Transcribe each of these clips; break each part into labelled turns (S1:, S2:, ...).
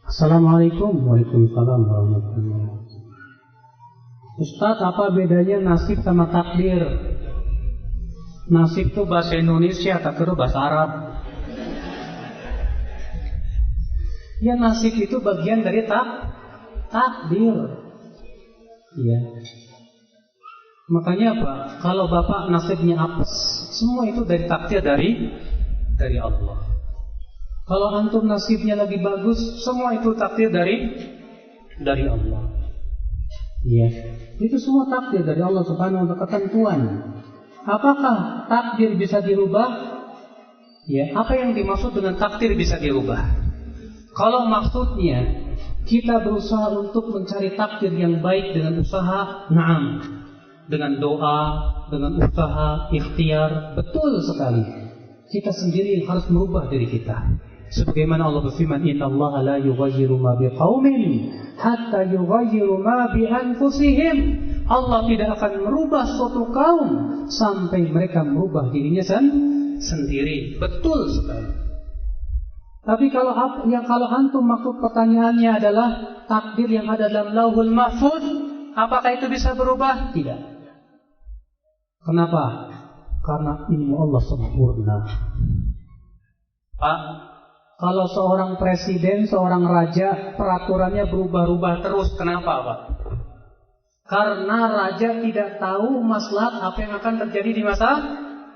S1: Assalamualaikum. Waalaikumsalam warahmatullahi wabarakatuh. Ustadz, apa bedanya nasib sama takdir? Nasib itu bahasa Indonesia, takdir itu bahasa Arab. Ya, nasib itu bagian dari takdir. Iya. Makanya apa? Kalau bapak nasibnya apes, semua itu dari takdir dari Allah. Kalau antum nasibnya lagi bagus, semua itu takdir dari Allah. Iya. Itu semua takdir dari Allah Subhanahu wa ta'ala, ketentuan. Apakah takdir bisa dirubah? Ya, apa yang dimaksud dengan takdir bisa dirubah? Kalau maksudnya kita berusaha untuk mencari takdir yang baik dengan usaha, na'am. Dengan doa, dengan usaha, ikhtiar, betul sekali. Kita sendiri yang harus merubah diri kita. Sebagaimana Allah berfirman, "Innallaha la yughayyiru ma biqaumin hatta yughayyiru ma bi anfusihim." Allah tidak akan merubah suatu kaum sampai mereka merubah dirinya sendiri. Betul sekali. Tapi kalau antum maksud pertanyaannya adalah takdir yang ada dalam Lauhul Mahfuz, apakah itu bisa berubah? Tidak. Kenapa? Karena ilmu Allah sempurna. Pak, kalau seorang presiden, seorang raja, peraturannya berubah-ubah terus, kenapa Pak? Karena raja tidak tahu maslahat apa yang akan terjadi di masa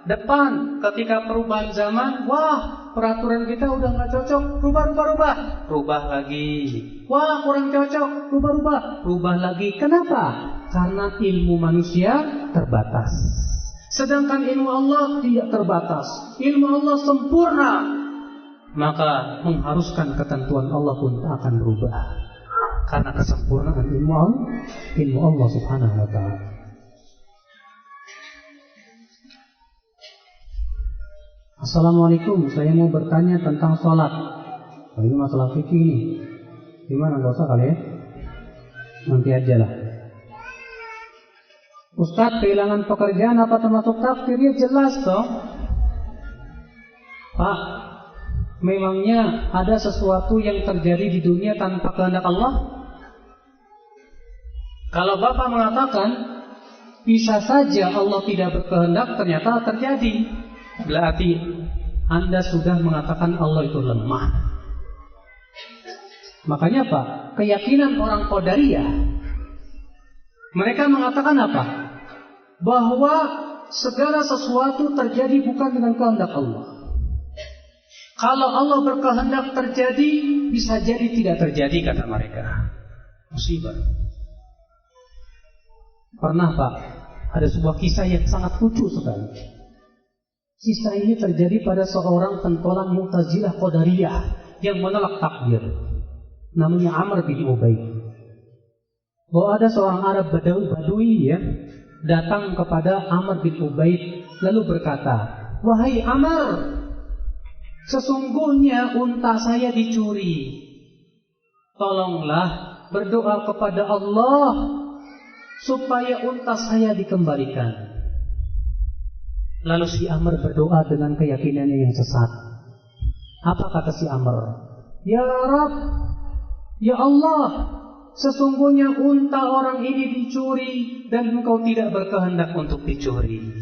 S1: depan. Ketika perubahan zaman, wah, peraturan kita udah nggak cocok, rubah. Rubah lagi. Wah, kurang cocok, rubah lagi. Kenapa? Karena ilmu manusia terbatas. Sedangkan ilmu Allah tidak terbatas. Ilmu Allah sempurna. Maka mengharuskan ketentuan Allah pun akan berubah. Karena kesempurnaan ilmu Allah Subhanahu wa ta'ala. Assalamualaikum, saya mau bertanya tentang sholat. Ini masalah fikih ini. Gimana, gak usah kali ya? Nanti aja lah. Ustadz, kehilangan pekerjaan apa termasuk takdir? Ya jelas dong. Pak, memangnya ada sesuatu yang terjadi di dunia tanpa kehendak Allah? Kalau Bapak mengatakan bisa saja Allah tidak berkehendak, ternyata terjadi, berarti Anda sudah mengatakan Allah itu lemah. Makanya Pak, keyakinan orang Qadariyah, mereka mengatakan apa? Bahwa segala sesuatu terjadi bukan dengan kehendak Allah. Kalau Allah berkehendak terjadi, bisa jadi tidak terjadi, kata mereka. Musibah. Pernah Pak, ada sebuah kisah yang sangat lucu sekali. Kisah ini terjadi pada seorang pentolan Mu'tazilah Qadariyah yang menolak takdir. Namanya Amr bin Ubaid. Bahwa ada seorang Arab Badui ya, datang kepada Amr bin Ubaid lalu berkata, "Wahai Amr, sesungguhnya unta saya dicuri. Tolonglah berdoa kepada Allah supaya unta saya dikembalikan." Lalu si Amr berdoa dengan keyakinannya yang sesat. Apa kata si Amr? "Ya Rabb, ya Allah, sesungguhnya unta orang ini dicuri dan engkau tidak berkehendak untuk dicuri.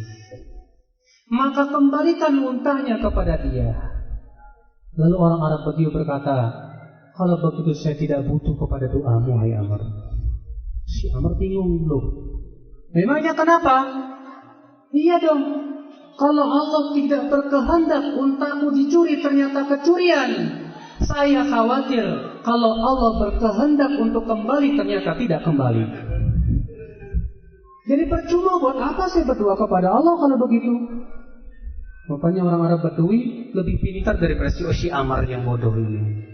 S1: Maka kembalikan untanya kepada dia." Lalu orang Arab Badui berkata, "Kalau begitu saya tidak butuh kepada doamu, hai Amr." Si Amr bingung, loh, memangnya kenapa? Iya dong, kalau Allah tidak berkehendak untaku dicuri, ternyata kecurian. Saya khawatir kalau Allah berkehendak untuk kembali, ternyata tidak kembali. Jadi percuma, buat apa saya berdoa kepada Allah kalau begitu? Rupanya orang Arab Badui lebih pintar daripada si Amr yang bodoh ini.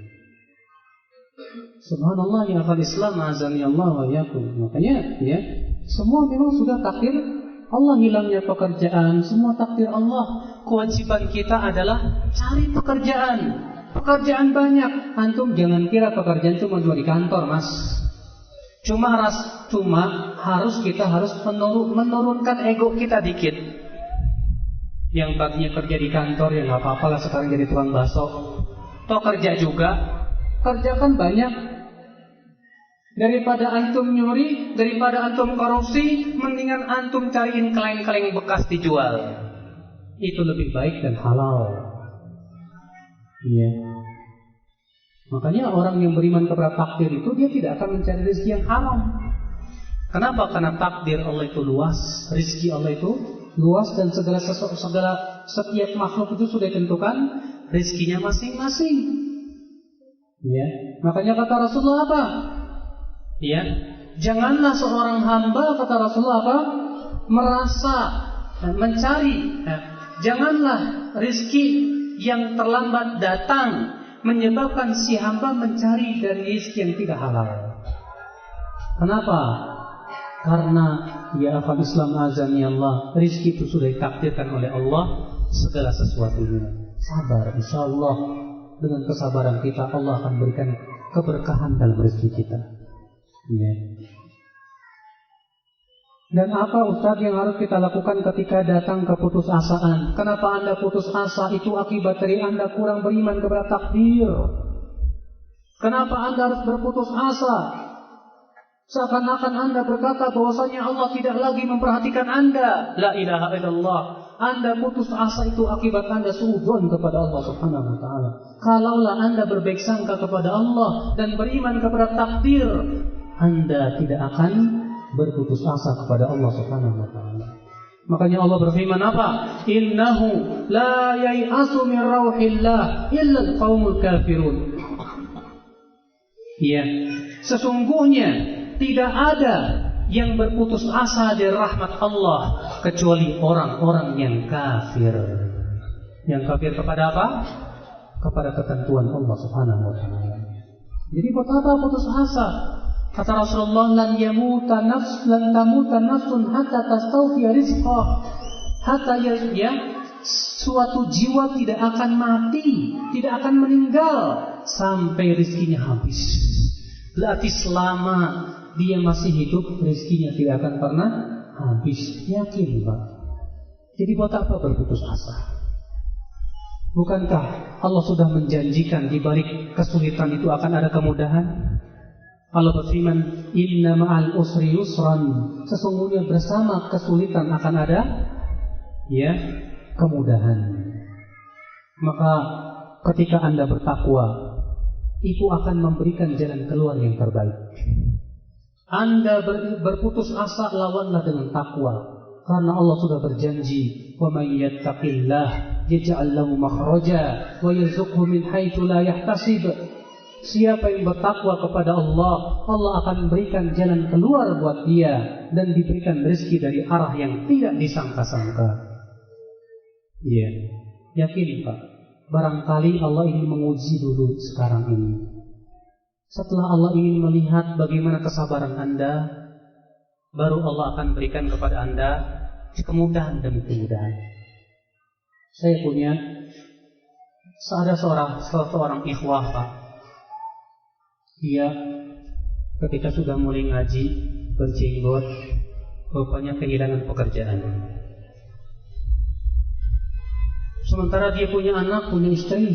S1: Subhanallah, ya akhal Islam, azani Allah wa yakum. Makanya ya, semua memang sudah takdir Allah. Hilangnya pekerjaan, semua takdir Allah. Kewajiban kita adalah cari pekerjaan. Pekerjaan banyak. Antum jangan kira pekerjaan cuma di kantor, Mas. Cuma kita harus menurunkan ego kita dikit. Yang tadinya kerja di kantor, ya nggak apa-apa lah, sekarang jadi tukang bakso. Toh kerja juga, kerjakan banyak. Daripada antum nyuri, daripada antum korupsi, mendingan antum cariin kaleng-kaleng bekas dijual. Itu lebih baik dan halal. Iya. Makanya orang yang beriman kepada takdir itu dia tidak akan mencari rezeki yang haram. Kenapa? Karena takdir Allah itu luas, rezeki Allah itu luas, dan setiap makhluk itu sudah ditentukan rezekinya masing-masing. Ya, makanya kata Rasulullah apa? Ya, janganlah seorang hamba, kata Rasulullah apa? Merasa mencari. Janganlah rezeki yang terlambat datang menyebabkan si hamba mencari dari rezeki yang tidak halal. Kenapa? Karena ya akal Islam azan ya Allah, rezeki itu sudah ditakdirkan oleh Allah segala sesuatunya. Sabar, insya Allah dengan kesabaran kita Allah akan berikan keberkahan dalam rezeki kita. Ya. Dan apa Ustaz yang harus kita lakukan ketika datang keputusasaan? Kenapa Anda putus asa? Itu akibat dari Anda kurang beriman kepada takdir. Kenapa Anda harus berputus asa? Seakan-akan Anda berkata bahwasanya Allah tidak lagi memperhatikan Anda. La ilaha illallah. Anda putus asa itu akibat Anda suudzon kepada Allah Subhanahu wa taala. Kalaulah Anda berbaik sangka kepada Allah dan beriman kepada takdir, Anda tidak akan berputus asa kepada Allah Subhanahu wa taala. Makanya Allah berfirman apa? Innahu la yai'asu min rauhillah illa al-qaumul kafirun. Ya, sesungguhnya tidak ada yang berputus asa dari rahmat Allah kecuali orang-orang yang kafir. Yang kafir kepada apa? Kepada ketentuan Allah Subhanahu wa taala. Jadi buat apa putus asa? Kata Rasulullah, lan tamuta nafsun hatta tastawfi rizqah. Hatta ya, suatu jiwa tidak akan mati, tidak akan meninggal sampai rezekinya habis. Berarti selama dia masih hidup, rezekinya tidak akan pernah habis. Yakin, Pak? Jadi buat apa berputus asa? Bukankah Allah sudah menjanjikan di balik kesulitan itu akan ada kemudahan? Allah berfirman, inna ma'al usri yusran. Sesungguhnya bersama kesulitan akan ada ya kemudahan. Maka ketika Anda bertakwa, itu akan memberikan jalan keluar yang terbaik. Anda berputus asa, lawanlah dengan takwa. Karena Allah sudah berjanji, wa may yattaqillah yaj'al lahu makhraja wa yarzuqhu min haitsu la yahtasib. Siapa yang bertakwa kepada Allah, Allah akan berikan jalan keluar buat dia dan diberikan rezeki dari arah yang tidak disangka-sangka. Iya, yakin Pak. Barangkali Allah ingin menguji dulu sekarang ini. Setelah Allah ingin melihat bagaimana kesabaran Anda, baru Allah akan berikan kepada Anda kemudahan demi kemudahan. Saya punya ada seorang ikhwah Pak. Dia ketika sudah mulai ngaji berjenggot, rupanya kehilangan pekerjaan. Sementara dia punya anak, punya istri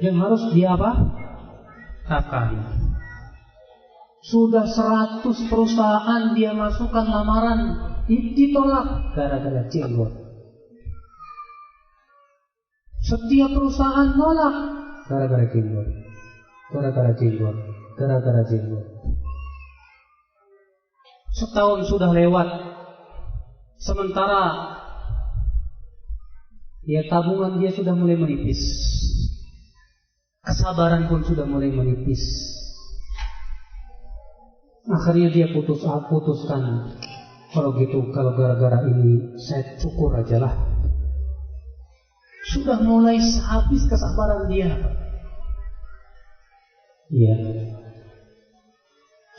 S1: yang harus dia apa? Nafkahi. Sudah 100 perusahaan dia masukkan lamaran, ditolak gara-gara jenggot. Setiap perusahaan nolak gara-gara jenggot. Gara-gara jenggot. Setahun sudah lewat. Sementara ya tabungan dia sudah mulai menipis. Kesabaran pun sudah mulai menipis. Akhirnya dia putuskan, kalau gitu, kalau gara-gara ini saya cukur aja lah. Sudah mulai habis kesabaran dia. Iya.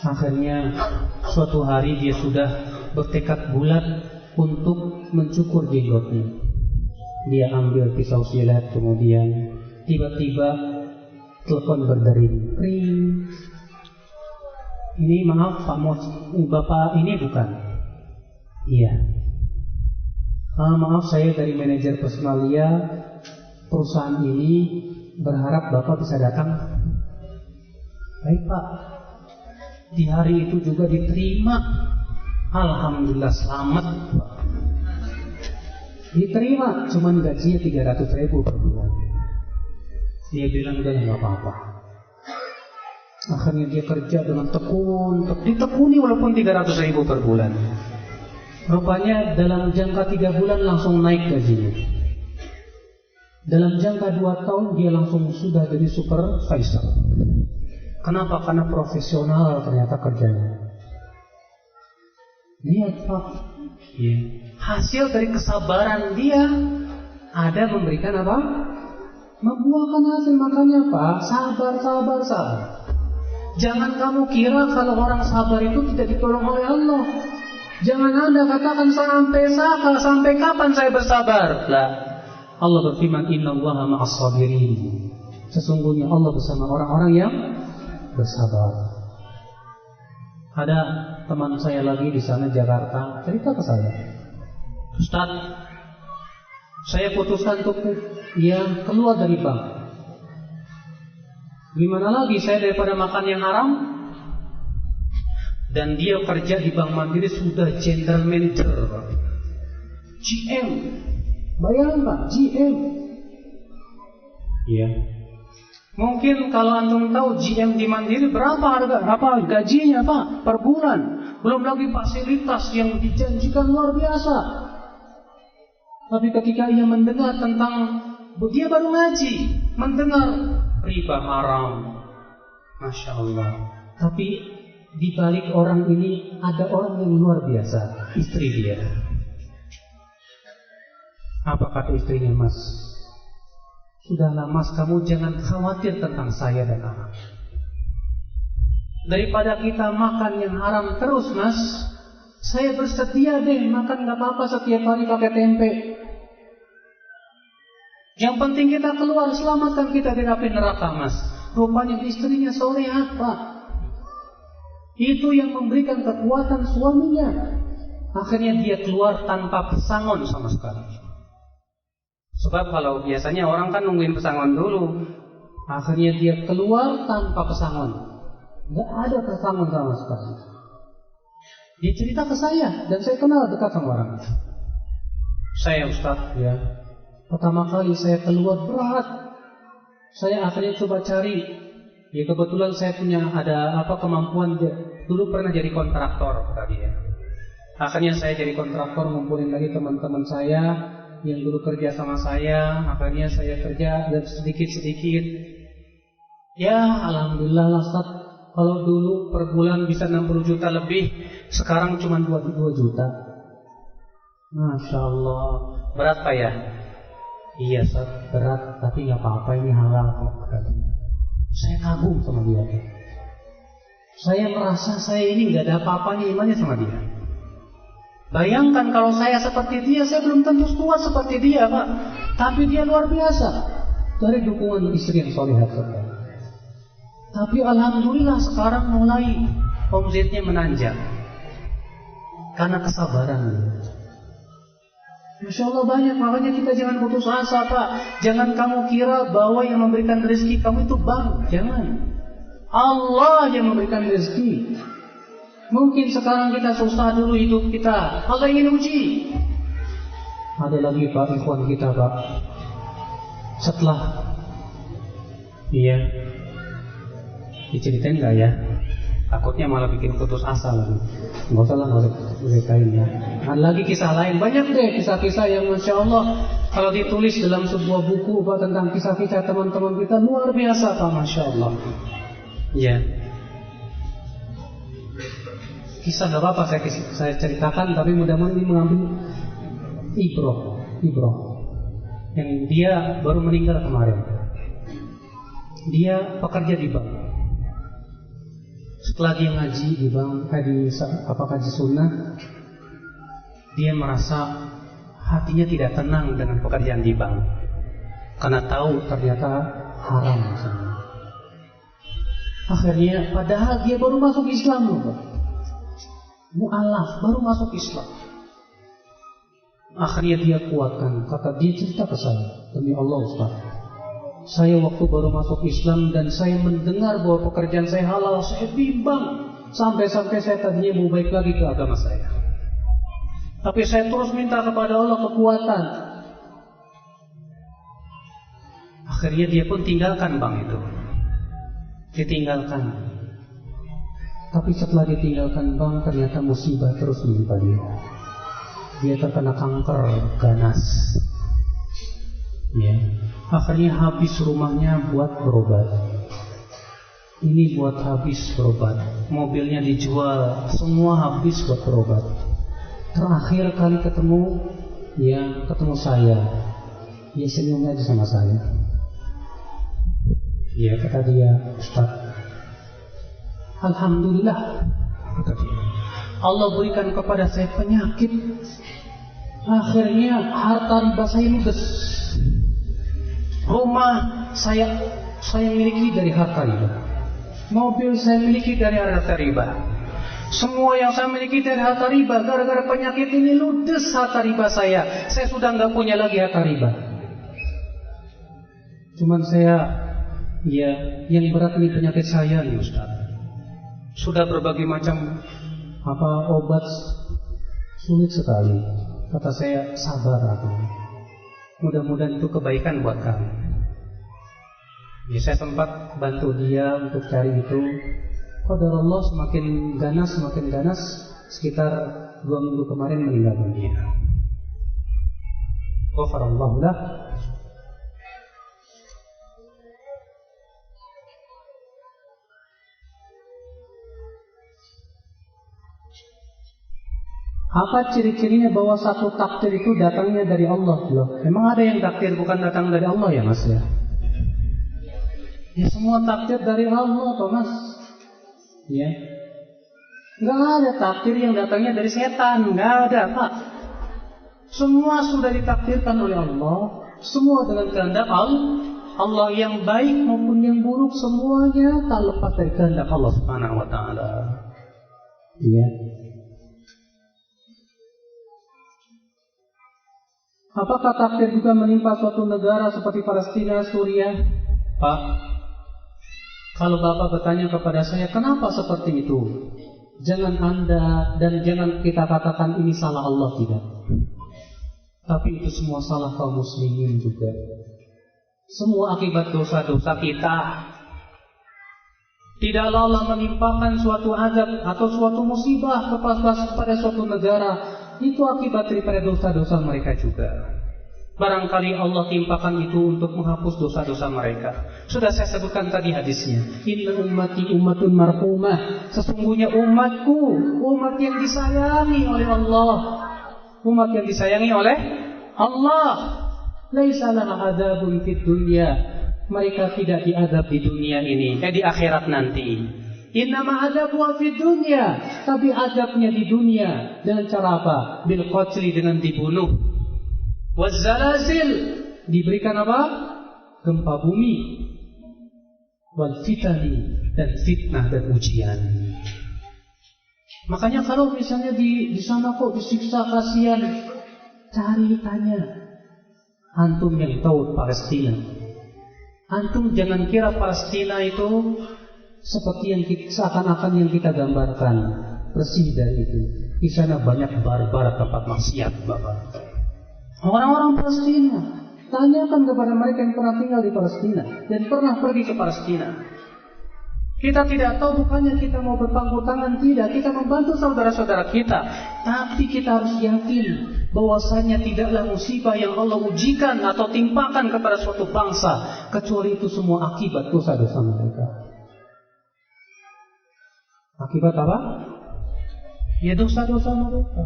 S1: Akhirnya suatu hari dia sudah bertekad bulat untuk mencukur jenggotnya. Dia ambil pisau silet, kemudian tiba-tiba telepon berdering, ring. Ini maaf Pak Mos, Bapak ini bukan? Iya. Maaf, saya dari manajer Personalia perusahaan ini, berharap Bapak bisa datang. Baik Pak. Di hari itu juga diterima. Alhamdulillah selamat Pak. Diterima, cuman gajinya 300.000 per bulan. Dia bilang udah nggak apa-apa. Akhirnya dia kerja dengan tekun, ditekuni walaupun 300.000 per bulan. Rupanya dalam jangka 3 bulan langsung naik gajinya. Dalam jangka 2 tahun dia langsung sudah jadi supervisor. Kenapa? Karena profesional ternyata kerjanya. Lihat Pak, ya. Hasil dari kesabaran dia ada memberikan apa? Membuahkan hasil. Makanya Pak, sabar. Jangan kamu kira kalau orang sabar itu tidak ditolong oleh Allah. Jangan Anda katakan sampai kapan saya bersabar? Lah, Allah berfirman, Innallaha ma'as sabirin. Sesungguhnya Allah bersama orang-orang yang bersabar. Ada teman saya lagi di sana Jakarta cerita ke saya, Ustaz, saya putuskan untuk keluar dari bank. Gimana lagi saya daripada makan yang haram? Dan dia kerja di Bank Mandiri sudah general manager, GM. Bayangkan GM. Iya. Mungkin kalau antum tahu GM di Mandiri berapa gajinya Pak per bulan. Belum lagi fasilitas yang dijanjikan luar biasa. Tapi ketika ia mendengar tentang, dia baru ngaji, mendengar riba haram, Masya Allah. Tapi di balik orang ini ada orang yang luar biasa, istri dia. Apa kata istrinya? Mas, sudahlah Mas, kamu jangan khawatir tentang saya dan anak. Daripada kita makan yang haram terus Mas, saya bersedia deh makan gak apa-apa setiap hari pakai tempe. Yang penting kita keluar, selamatkan kita dari api neraka Mas. Rupanya istrinya solehat Pak. Itu yang memberikan kekuatan suaminya. Akhirnya dia keluar tanpa pesangon sama sekali. Sebab kalau biasanya orang kan nungguin pesangon dulu. Akhirnya dia keluar tanpa pesangon. Gak ada pesangon sama sekali. Dia cerita ke saya, dan saya kenal dekat sama orang. Saya Ustaz, ya, pertama kali saya keluar berat. Saya akhirnya coba cari. Ya kebetulan saya punya ada kemampuan. Dulu pernah jadi kontraktor tadi ya. Akhirnya saya jadi kontraktor, ngumpulin lagi teman-teman saya yang dulu kerja sama saya. Akhirnya saya kerja dan sedikit-sedikit. Ya alhamdulillah lah Ustaz. Kalau dulu per bulan bisa 60 juta lebih, sekarang cuma 2 juta. Masya Allah. Berat Pak ya? Iya Ustaz, berat, tapi gak apa-apa, ini halal kok. Saya kagum sama dia. Saya merasa saya ini gak ada apa-apanya imannya sama dia. Bayangkan kalau saya seperti dia, saya belum tentu kuat seperti dia Pak. Tapi dia luar biasa. Dari dukungan istri yang solehat. Tapi alhamdulillah sekarang mulai omzetnya menanjak karena kesabaran. Masya Allah banyak. Makanya kita jangan putus asa Pak. Jangan kamu kira bahwa yang memberikan rezeki kamu itu bank. Jangan. Allah yang memberikan rezeki. Mungkin sekarang kita susah dulu hidup kita, Allah ingin uji. Ada lagi Pak, ikhwan kita Pak, setelah diceritain gak ya? Takutnya malah bikin putus asa lagi. Gak usah ceritain ya. Ada lagi kisah lain, banyak deh kisah-kisah yang Masya Allah kalau ditulis dalam sebuah buku Pak, tentang kisah-kisah teman-teman kita luar biasa Pak, Masya Allah. Ya, kisah gak apa-apa saya ceritakan, tapi mudah-mudahan ini mengambil ibroh. Yang dia baru meninggal kemarin. Dia pekerja di bank. Setelah dia ngaji di bank, kaji sunnah, dia merasa hatinya tidak tenang dengan pekerjaan di bank, karena tahu ternyata haram misalnya. Akhirnya, padahal dia baru masuk Islam loh Pak. Mu'alaf, baru masuk Islam. Akhirnya dia kuatkan. Kata dia cerita ke saya, demi Allah Ustaz, saya waktu baru masuk Islam dan saya mendengar bahwa pekerjaan saya halal, saya bimbang. Sampai-sampai saya tadinya mau balik lagi ke agama saya. Tapi saya terus minta kepada Allah kekuatan. Akhirnya dia pun tinggalkan bank itu. Ditinggalkan. Tapi setelah ditinggalkan bank, ternyata musibah terus menimpa dia. Dia terkena kanker ganas. Ya. Akhirnya habis rumahnya buat berobat. Ini buat habis berobat. Mobilnya dijual, semua habis buat berobat. Terakhir kali ketemu saya. Dia senyum aja sama saya. Ya, kata dia, Ustaz, alhamdulillah, kata dia, Allah berikan kepada saya penyakit. Akhirnya harta riba saya ludes. Rumah saya miliki dari harta riba. Mobil saya miliki dari harta riba. Semua yang saya miliki dari harta riba. Gara-gara penyakit ini ludes harta riba saya. Saya sudah nggak punya lagi harta riba. Cuman yang berat ini penyakit saya nih Ustaz. Sudah berbagai macam obat, sulit sekali. Kata saya, sabar aku. Mudah-mudahan itu kebaikan buat kamu. Ya, saya sempat bantu dia untuk cari itu. Qadarullah semakin ganas, sekitar 2 minggu kemarin meninggal dunia. Ghafarallahu lah. Apa ciri-cirinya bahwa satu takdir itu datangnya dari Allah? Loh, memang ada yang takdir bukan datang dari Allah ya Mas ya? Ya semua takdir dari Allah toh Mas. Ya, nggak ada takdir yang datangnya dari setan, nggak ada Pak. Semua sudah ditakdirkan oleh Allah, semua dengan kehendak Allah yang baik maupun yang buruk semuanya tak lepas dari kehendak Allah Subhanahu Wa Taala. Ya. Apakah takdir juga menimpa suatu negara seperti Palestina, Suriah, Pak? Kalau Bapak bertanya kepada saya, kenapa seperti itu? Jangan Anda dan jangan kita katakan ini salah Allah, tidak. Tapi itu semua salah kaum muslimin juga. Semua akibat dosa-dosa kita. Tidaklah Allah menimpakan suatu azab atau suatu musibah kepada suatu negara. Itu akibat daripada dosa-dosa mereka juga. Barangkali Allah timpakan itu untuk menghapus dosa-dosa mereka. Sudah saya sebutkan tadi hadisnya. Inna ummati ummatun marhumah. Sesungguhnya umatku, umat yang disayangi oleh Allah. Umat yang disayangi oleh Allah. Laisa laha adzabun fid dunya. Mereka tidak diazab di dunia ini, di akhirat nanti. Innama adzabu fid dunya. Tapi azabnya di dunia. Dengan cara apa? Bil qatli, dengan dibunuh. Wazzalazil, diberikan apa? Gempa bumi. Wal fitani, dan fitnah dan ujian. Makanya kalau misalnya di sana kok disiksa, kasihan, cari tanya. Antum yang tahu Palestina. Antum jangan kira Palestina itu seperti yang seakan-akan yang kita gambarkan, bersih dari itu. Di sana banyak barbar, tempat maksiat, Bapak. Orang-orang Palestina, tanyakan kepada mereka yang pernah tinggal di Palestina dan pernah pergi ke Palestina. Kita tidak tahu, bukannya kita mau berpangku tangan, tidak. Kita membantu saudara-saudara kita, tapi kita harus yakin bahwasanya tidaklah musibah yang Allah ujikan atau timpakan kepada suatu bangsa kecuali itu semua akibat dosa-dosa mereka. Akibat apa? Ya dosa-dosa mereka.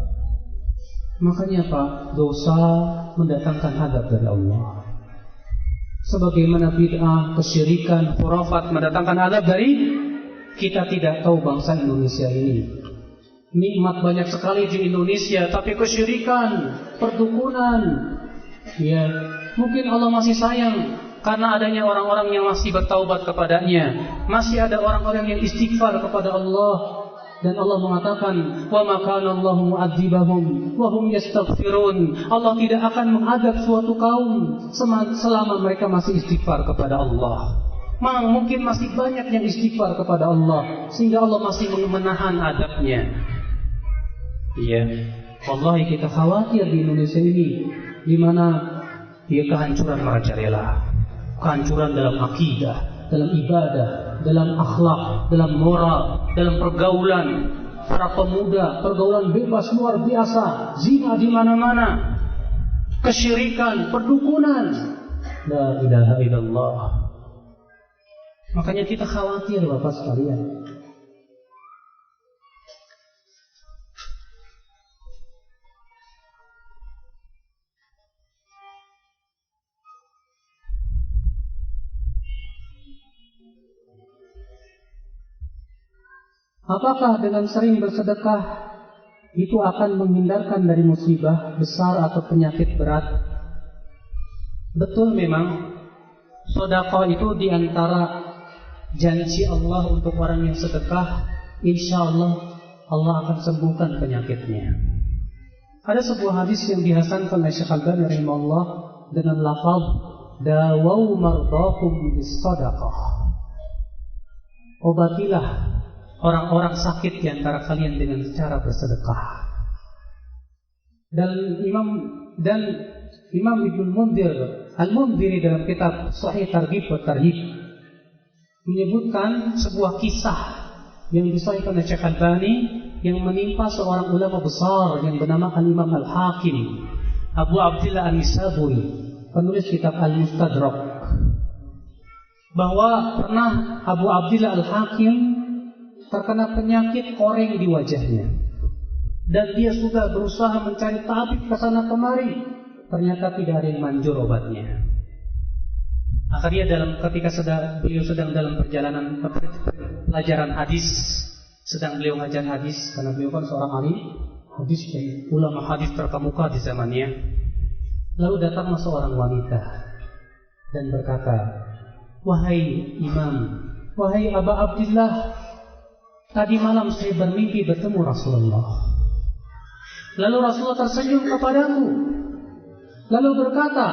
S1: Makanya Pak, dosa mendatangkan azab dari Allah. Sebagaimana bid'ah, kesyirikan, khurafat mendatangkan azab dari kita. Tidak tahu bangsa Indonesia ini. Nikmat banyak sekali di Indonesia, tapi kesyirikan, perdukunan. Ya, mungkin Allah masih sayang karena adanya orang-orang yang masih bertaubat kepadanya. Masih ada orang-orang yang istighfar kepada Allah. Dan Allah mengatakan, "Wa ma kana Allahu mu'adzibahum wa hum yastaghfirun." Allah tidak akan mengadab suatu kaum selama mereka masih istighfar kepada Allah. Mungkin masih banyak yang istighfar kepada Allah sehingga Allah masih menahan adabnya. Iya, wallahi kita khawatir di Indonesia ini, di mana kehancuran merajalela, kehancuran dalam akidah, dalam ibadah, dalam akhlak, dalam moral, dalam pergaulan para pemuda, pergaulan bebas luar biasa, zina di mana-mana, kesyirikan, perdukunan. La ilaha illallah. Makanya kita khawatir, Bapak sekalian. Apakah dengan sering bersedekah itu akan menghindarkan dari musibah besar atau penyakit berat? Betul memang, sedekah itu diantara janji Allah untuk orang yang sedekah, insya Allah Allah akan sembuhkan penyakitnya. Ada sebuah hadis yang dihasankan oleh Syekh Al-Albani rahimahullah dengan lafaz dawau mardakum bis-shadaqah. Obatilah orang-orang sakit di antara kalian dengan cara bersedekah. Dan Imam Ibnu Mundir Al-Mundhiri dalam kitab Sahih Targhib wa Tarhib menyebutkan sebuah kisah yang disahihkan oleh Syekh Al-Albani yang menimpa seorang ulama besar yang bernama Al-Imam Al-Hakim Abu Abdillah An-Nisaburi, penulis kitab Al-Mustadrak, bahwa pernah Abu Abdillah Al-Hakim terkena penyakit koreng di wajahnya, dan dia sudah berusaha mencari tabib ke sana kemari, ternyata tidak ada yang manjur obatnya. Akhirnya ketika beliau sedang dalam perjalanan pelajaran hadis, sedang beliau mengajar hadis, karena beliau kan seorang ahli hadis dan ulama hadis terkemuka di zamannya. Lalu datanglah seorang wanita dan berkata, "Wahai Imam, wahai Aba Abdillah, tadi malam saya bermimpi bertemu Rasulullah. Lalu Rasulullah tersenyum kepadaku, lalu berkata,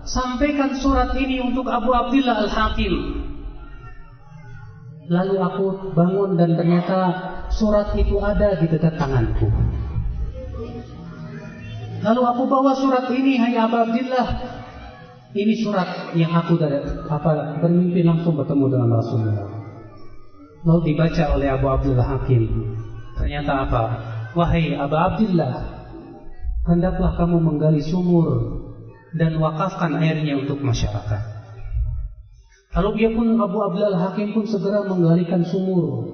S1: sampaikan surat ini untuk Abu Abdillah Al-Hakim. Lalu aku bangun dan ternyata surat itu ada di dekat tanganku. Lalu aku bawa surat ini, hai Abu Abdillah, ini surat yang aku bermimpi langsung bertemu dengan Rasulullah." Lalu dibaca oleh Abu Abdillah Hakim. Ternyata apa? "Wahai Abu Abdillah, hendaklah kamu menggali sumur dan wakafkan airnya untuk masyarakat." Lalu dia pun, Abu Abdillah Hakim pun segera menggalikan sumur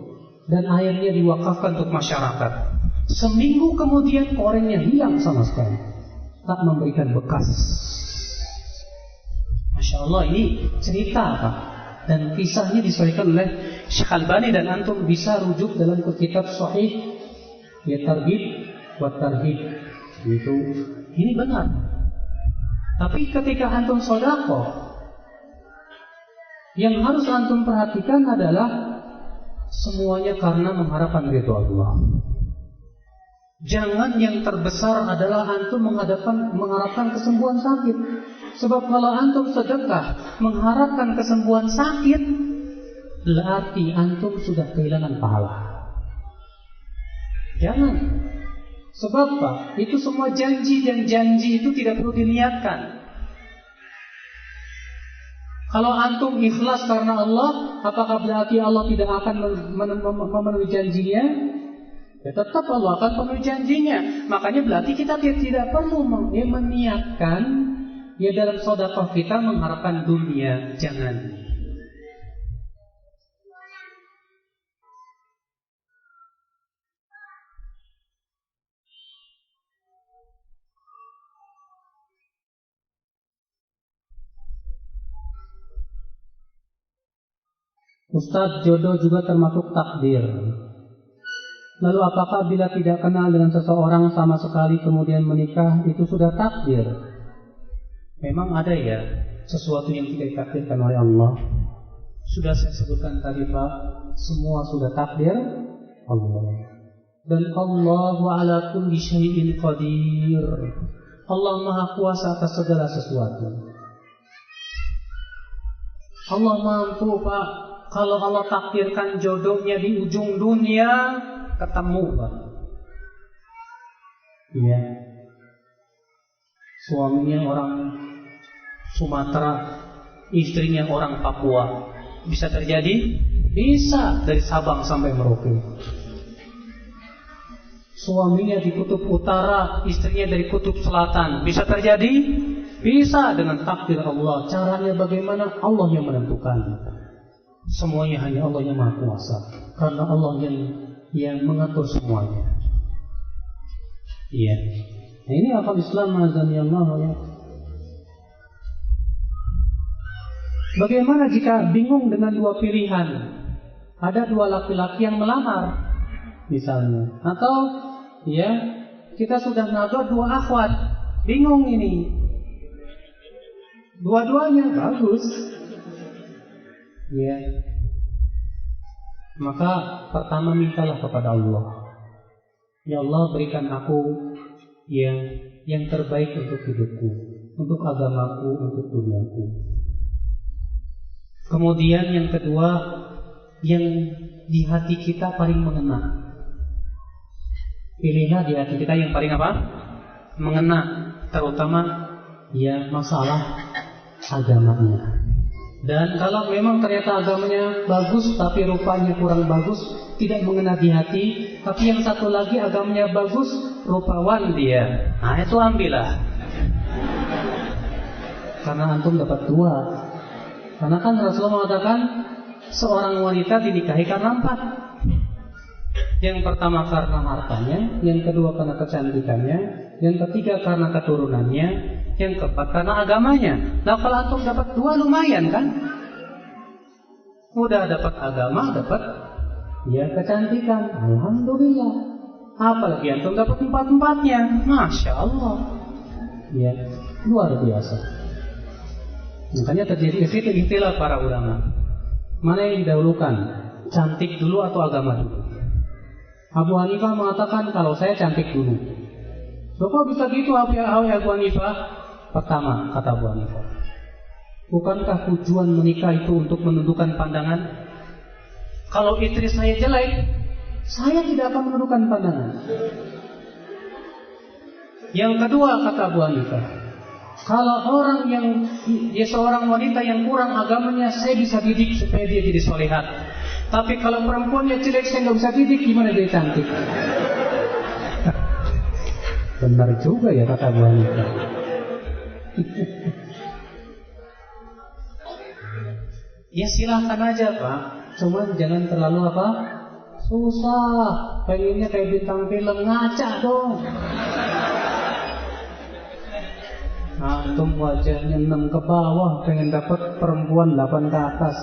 S1: dan airnya diwakafkan untuk masyarakat. Seminggu kemudian korengnya hilang sama sekali, tak memberikan bekas. Masya Allah, ini cerita apa? Dan kisahnya disahihkan oleh Syekh Al-Albani, dan antum bisa rujuk dalam kitab Sahih Targhib wa Tarhib. Itu ini benar. Tapi ketika antum sedekah, yang harus antum perhatikan adalah semuanya karena mengharapkan ridho Allah. Jangan yang terbesar adalah antum mengharapkan kesembuhan sakit. Sebab kalau antum sedekah mengharapkan kesembuhan sakit, berarti antum sudah kehilangan pahala. Jangan. Sebab apa? Itu semua janji, dan janji itu tidak perlu diniatkan. Kalau antum ikhlas karena Allah, apakah berarti Allah tidak akan memenuhi janjinya? Ya tetap Allah akan penuhi janjinya. Makanya berarti kita tidak perlu meniatkan dalam sedekah kita mengharapkan dunia. Jangan. Ustadz, jodoh juga termasuk takdir. Lalu apakah bila tidak kenal dengan seseorang sama sekali kemudian menikah, itu sudah takdir? Memang ada ya sesuatu yang tidak ditakdirkan oleh Allah. Sudah saya sebutkan tadi Pak, semua sudah takdir Allah. Dan Allahu ala kulli syai'in qadir. Allah Maha Kuasa atas segala sesuatu. Allah mampu, Pak. Kalau Allah takdirkan jodohnya di ujung dunia, ketemu, Pak. Iya. Suaminya orang Sumatera, istrinya orang Papua. Bisa terjadi? Bisa, dari Sabang sampai Merauke. Suaminya di kutub utara, istrinya dari kutub selatan. Bisa terjadi? Bisa, dengan takdir Allah. Caranya bagaimana? Allah yang menentukan. Semuanya hanya Allah yang Maha Kuasa. Karena Allah yang mengatur semuanya. Iya. Nah, ini akal Islam azani Allah ya. Bagaimana jika bingung dengan dua pilihan? Ada dua laki-laki yang melamar, misalnya. Atau ya, kita sudah nazar dua akhwat, bingung ini. Dua-duanya bagus. Ya. Maka pertama mintalah kepada Allah. Ya Allah, berikan aku yang terbaik untuk hidupku, untuk agamaku, untuk duniaku. Kemudian yang kedua, yang di hati kita paling mengena. Pilihlah di hati kita yang paling apa? Mengena, terutama ya masalah agamanya. Dan kalau memang ternyata agamanya bagus tapi rupanya kurang bagus, tidak mengena di hati, tapi yang satu lagi agamanya bagus, rupawan dia. Nah, itu ambillah. Karena antum dapat dua. Karena kan Rasulullah mengatakan seorang wanita dinikahi karena 4. Yang pertama karena hartanya, yang kedua karena kecantikannya, yang ketiga karena keturunannya, yang keempat karena agamanya. Nah, kalau antum dapat 2 lumayan kan? Udah dapat agama, dapat ya kecantikan, alhamdulillah. Apalagi antum dapat 4-4-nya, masya Allah. Ya, luar biasa. Makanya terjadi istilah para ulama. Mana yang didahulukan? Cantik dulu atau agama dulu? Abu Hanifah mengatakan kalau saya cantik dulu. Loh, kok bisa gitu Abu Hanifah? Pertama, kata Abu Hanifah, bukankah tujuan menikah itu untuk menundukkan pandangan? Kalau istri saya jelek, saya tidak akan menundukkan pandangan. Yang kedua, kata Abu Hanifah, kalau orang yang dia seorang wanita yang kurang agamanya, saya bisa didik supaya dia jadi solehat. Tapi kalau perempuannya jelek, saya nggak bisa didik, gimana dia cantik? Benar juga ya kata Abu Hanifah. Ya silahkan aja Pak, cuman jangan terlalu apa? Susah, pengennya kayak bintang film, ngaca dong. Antum wajahnya 6 ke bawah, pengen dapat perempuan 8 ke atas.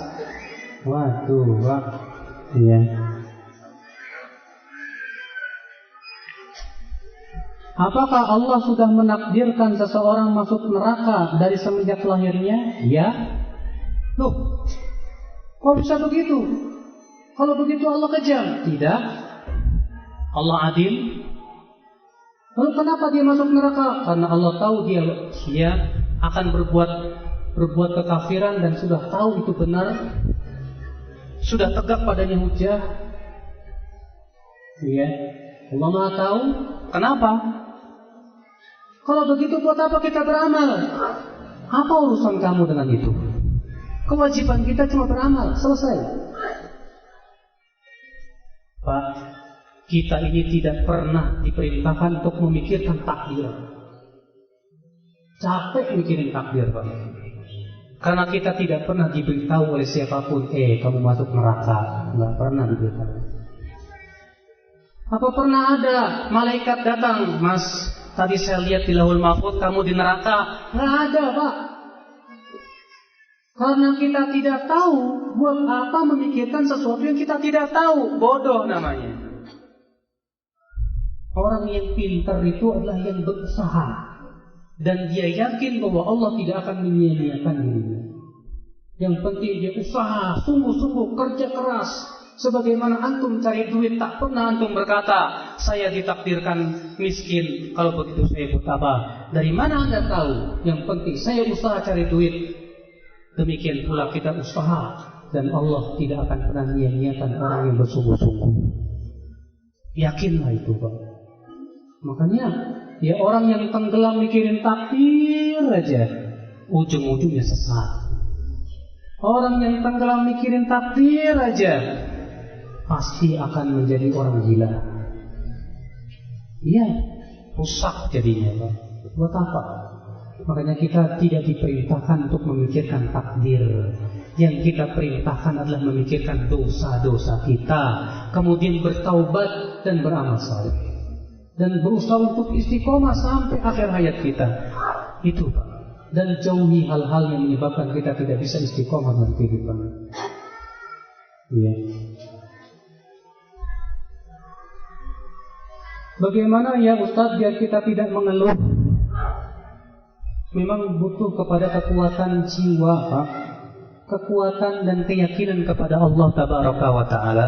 S1: Waduh, Pak. Iya. Apakah Allah sudah menakdirkan seseorang masuk neraka dari semenjak lahirnya? Ya. Loh, kok bisa begitu? Kalau begitu Allah kejam? Tidak. Allah adil. Lalu kenapa dia masuk neraka? Karena Allah tahu dia akan berbuat kekafiran dan sudah tahu itu benar. Sudah tegak padanya hujah. Iya. Allah Maha tahu. Kenapa? Kalau begitu buat apa kita beramal? Apa urusan kamu dengan itu? Kewajiban kita cuma beramal, selesai. Pak, kita ini tidak pernah diperintahkan untuk memikirkan takdir. Capek mikirin takdir, Pak. Karena kita tidak pernah diberitahu oleh siapapun, kamu masuk neraka. Nggak pernah diberitahu. Apa pernah ada malaikat datang, Mas, tadi saya lihat di Lauhul Mahfuz kamu di neraka? Nggak ada, Pak. Karena kita tidak tahu, buat apa memikirkan sesuatu yang kita tidak tahu? Bodoh namanya. Orang yang pintar itu adalah yang berusaha, dan dia yakin bahwa Allah tidak akan menyia-nyiakan dirinya. Yang penting dia usaha, sungguh-sungguh, kerja keras, Sebagaimana antum cari duit, tak pernah antum berkata, saya ditakdirkan miskin, kalau begitu saya buat apa? Dari mana anda tahu? Yang penting saya usaha cari duit. Demikian pula kita usaha, dan Allah tidak akan pernah menyia-nyiakan orang yang bersungguh-sungguh. Yakinlah itu, Pak. Makanya ya orang yang tenggelam mikirin takdir aja, ujung-ujungnya sesat. Orang yang tenggelam mikirin takdir aja, pasti akan menjadi orang gila. Iya, rusak jadinya, Pak. Buat apa? Makanya kita tidak diperintahkan untuk memikirkan takdir. Yang kita perintahkan adalah memikirkan dosa-dosa kita, kemudian bertaubat dan beramal saleh, dan berusaha untuk istiqomah sampai akhir hayat kita. Itu, Pak. Dan jauhi hal-hal yang menyebabkan kita tidak bisa istiqomah dalam kehidupan. Iya. Bagaimana ya Ustaz biar kita tidak mengeluh? Memang butuh kepada kekuatan jiwa, Pak. Kekuatan dan keyakinan kepada Allah Tabaraka wa Ta'ala.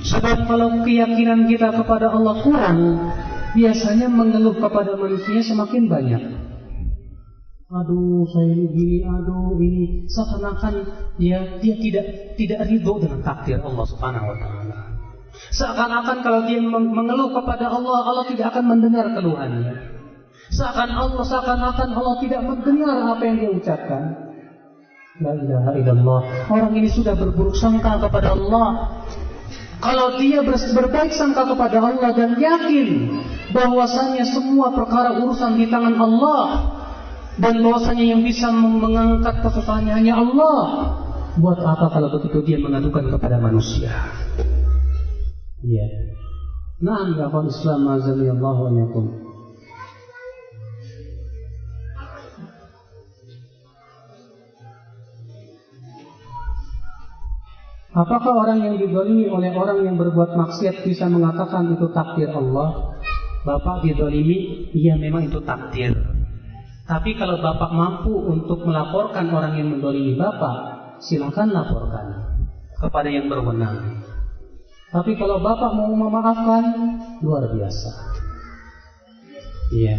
S1: Sebab kalau keyakinan kita kepada Allah kurang, biasanya mengeluh kepada manusia semakin banyak. Aduh, saya ini gini, aduh ini, seakan-akan ya dia tidak ridho dengan takdir Allah Subhanahu wa Ta'ala. Seakan-akan kalau dia mengeluh kepada Allah, Allah tidak akan mendengar keluhannya. Seakan-akan Allah tidak mendengar apa yang dia ucapkan. La ilaha illallah. Orang ini sudah berburuk sangka kepada Allah. Kalau dia berbaik sangka kepada Allah dan yakin bahwasanya semua perkara urusan di tangan Allah, dan bahwasanya yang bisa mengangkat kesusahannya hanya Allah, buat apa kalau begitu dia mengadukan kepada manusia? Ya. Naam ya akhwan Islam azanillahu wa iyyakum. Apakah orang yang dizalimi oleh orang yang berbuat maksiat bisa mengatakan itu takdir Allah? Bapak dizalimi, iya memang itu takdir. Tapi kalau Bapak mampu untuk melaporkan orang yang menzalimi Bapak, silakan laporkan kepada yang berwenang. Tapi kalau Bapak mau memaafkan, luar biasa. Iya.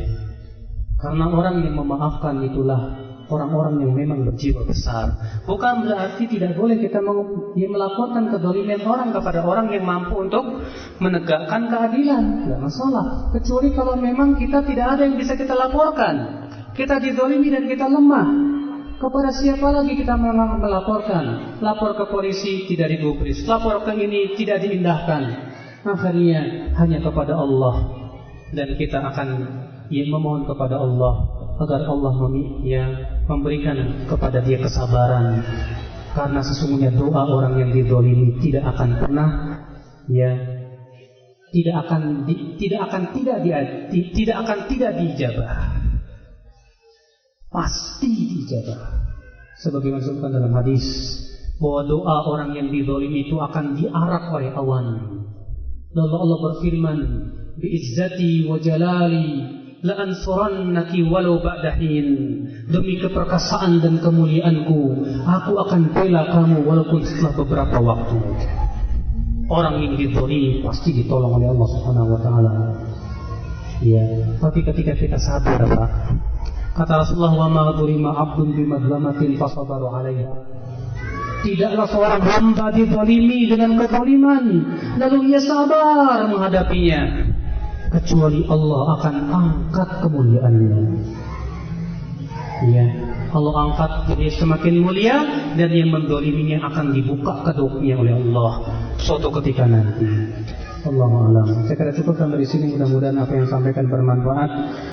S1: Karena orang yang memaafkan itulah orang-orang yang memang berjiwa besar. Bukan berarti tidak boleh kita melaporkan kezaliman orang kepada orang yang mampu untuk menegakkan keadilan. Tidak masalah. Kecuali kalau memang kita tidak ada yang bisa kita laporkan. Kita dizalimi dan kita lemah. Kepada siapa lagi kita melaporkan? Lapor ke polisi, tidak digubris. Lapor ke ini, tidak diindahkan. Akhirnya hanya kepada Allah. Dan kita akan memohon kepada Allah agar Allah memberikan kepada dia kesabaran. Karena sesungguhnya doa orang yang dizalimi tidak akan pernah tidak akan tidak diijabah. Pasti diijabah. Sebagaimana disebutkan dalam hadis bahwa doa orang yang dizalimi itu akan diarak oleh awan. Lalu Allah berfirman, "Bi'izzati wa jalali la ansurannaki walau ba'da hin." Demi keperkasaan dan kemuliaanku, aku akan bela kamu walaupun setelah beberapa waktu. Orang yang dizalimi pasti ditolong oleh Allah Subhanahu wa Ta'ala. Ya, tapi ketika kita sabar, Pak. Kata Rasulullah, "Wa ma dzulima 'abdun bi madlamatin fasabaru 'alaiha." Tidaklah seorang hamba dizalimi dengan kezaliman lalu ia sabar menghadapinya, kecuali Allah akan angkat kemuliaannya. Ya, Allah angkat dia semakin mulia dan yang menzaliminya akan dibuka kedoknya oleh Allah suatu ketika nanti. Allahu a'lam. Saya kira cukup sampai di sini, mudah-mudahan apa yang sampaikan bermanfaat.